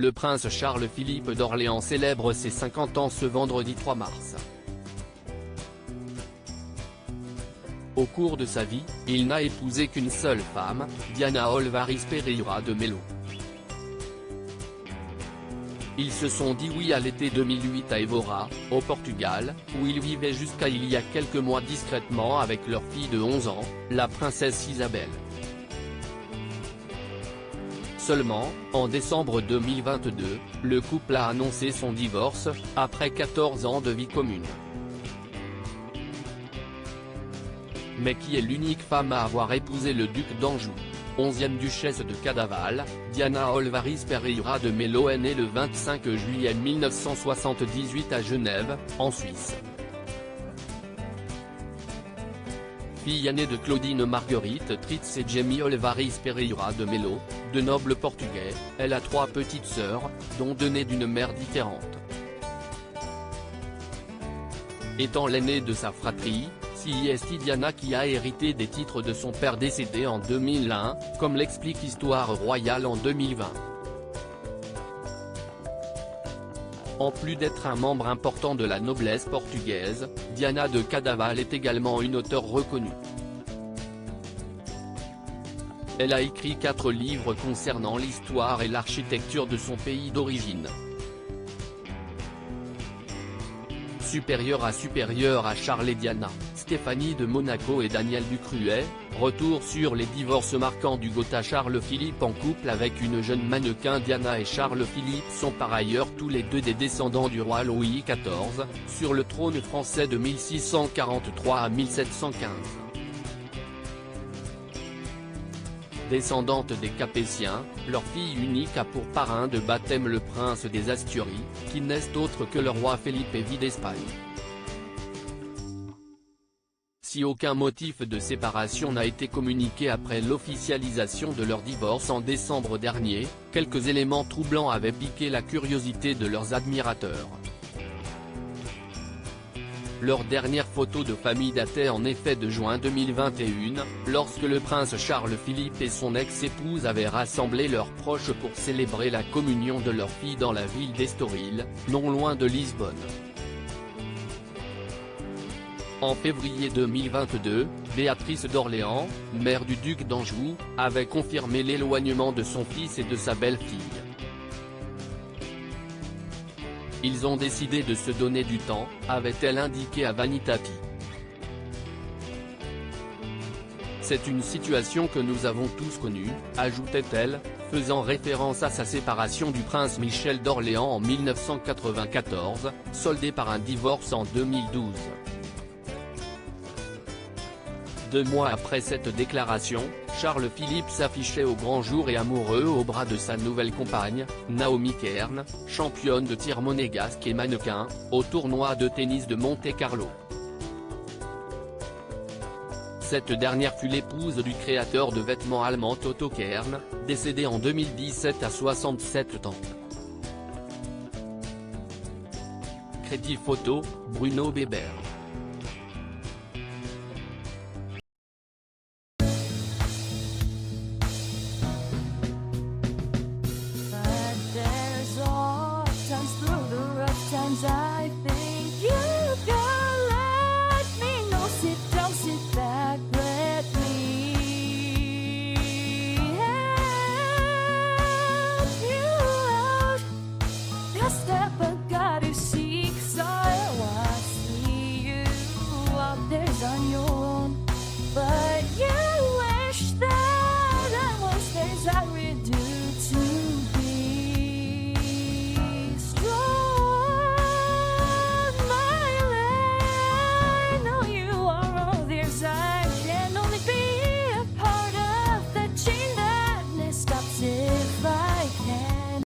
Le prince Charles-Philippe d'Orléans célèbre ses 50 ans ce vendredi 3 mars. Au cours de sa vie, il n'a épousé qu'une seule femme, Diana Olvares Pereira de Melo. Ils se sont dit oui à l'été 2008 à Évora, au Portugal, où ils vivaient jusqu'à il y a quelques mois discrètement avec leur fille de 11 ans, la princesse Isabelle. Seulement, en décembre 2022, le couple a annoncé son divorce, après 14 ans de vie commune. Mais qui est l'unique femme à avoir épousé le duc d'Anjou, 11e duchesse de Cadaval, Diana Olvares Pereira de Melo est née le 25 juillet 1978 à Genève, en Suisse. Fille aînée de Claudine Marguerite Tritz et Jamie Olvares Pereira de Melo, de nobles portugais, elle a 3 petites sœurs, dont 2 nées d'une mère différente. Étant l'aînée de sa fratrie, c'est Diana qui a hérité des titres de son père décédé en 2001, comme l'explique Histoire royale en 2020. En plus d'être un membre important de la noblesse portugaise, Diana de Cadaval est également une auteure reconnue. Elle a écrit 4 livres concernant l'histoire et l'architecture de son pays d'origine. Supérieure à Charles et Diana, Stéphanie de Monaco et Daniel Ducruet, retour sur les divorces marquants du Gotha Charles-Philippe en couple avec une jeune mannequin. Diana et Charles-Philippe sont par ailleurs tous les deux des descendants du roi Louis XIV, sur le trône français de 1643 à 1715. Descendante des Capétiens, leur fille unique a pour parrain de baptême le prince des Asturies, qui n'est autre que le roi Felipe V d'Espagne. Si aucun motif de séparation n'a été communiqué après l'officialisation de leur divorce en décembre dernier, quelques éléments troublants avaient piqué la curiosité de leurs admirateurs. Leur dernière photo de famille datait en effet de juin 2021, lorsque le prince Charles-Philippe et son ex-épouse avaient rassemblé leurs proches pour célébrer la communion de leur fille dans la ville d'Estoril, non loin de Lisbonne. En février 2022, Béatrice d'Orléans, mère du duc d'Anjou, avait confirmé l'éloignement de son fils et de sa belle-fille. Ils ont décidé de se donner du temps, avait-elle indiqué à Vanitati. C'est une situation que nous avons tous connue, ajoutait-elle, faisant référence à sa séparation du prince Michel d'Orléans en 1994, soldée par un divorce en 2012. 2 mois après cette déclaration, Charles-Philippe s'affichait au grand jour et amoureux au bras de sa nouvelle compagne, Naomi Kern, championne de tir monégasque et mannequin, au tournoi de tennis de Monte-Carlo. Cette dernière fut l'épouse du créateur de vêtements allemand Otto Kern, décédé en 2017 à 67 ans. Crédit photo, Bruno Bébert.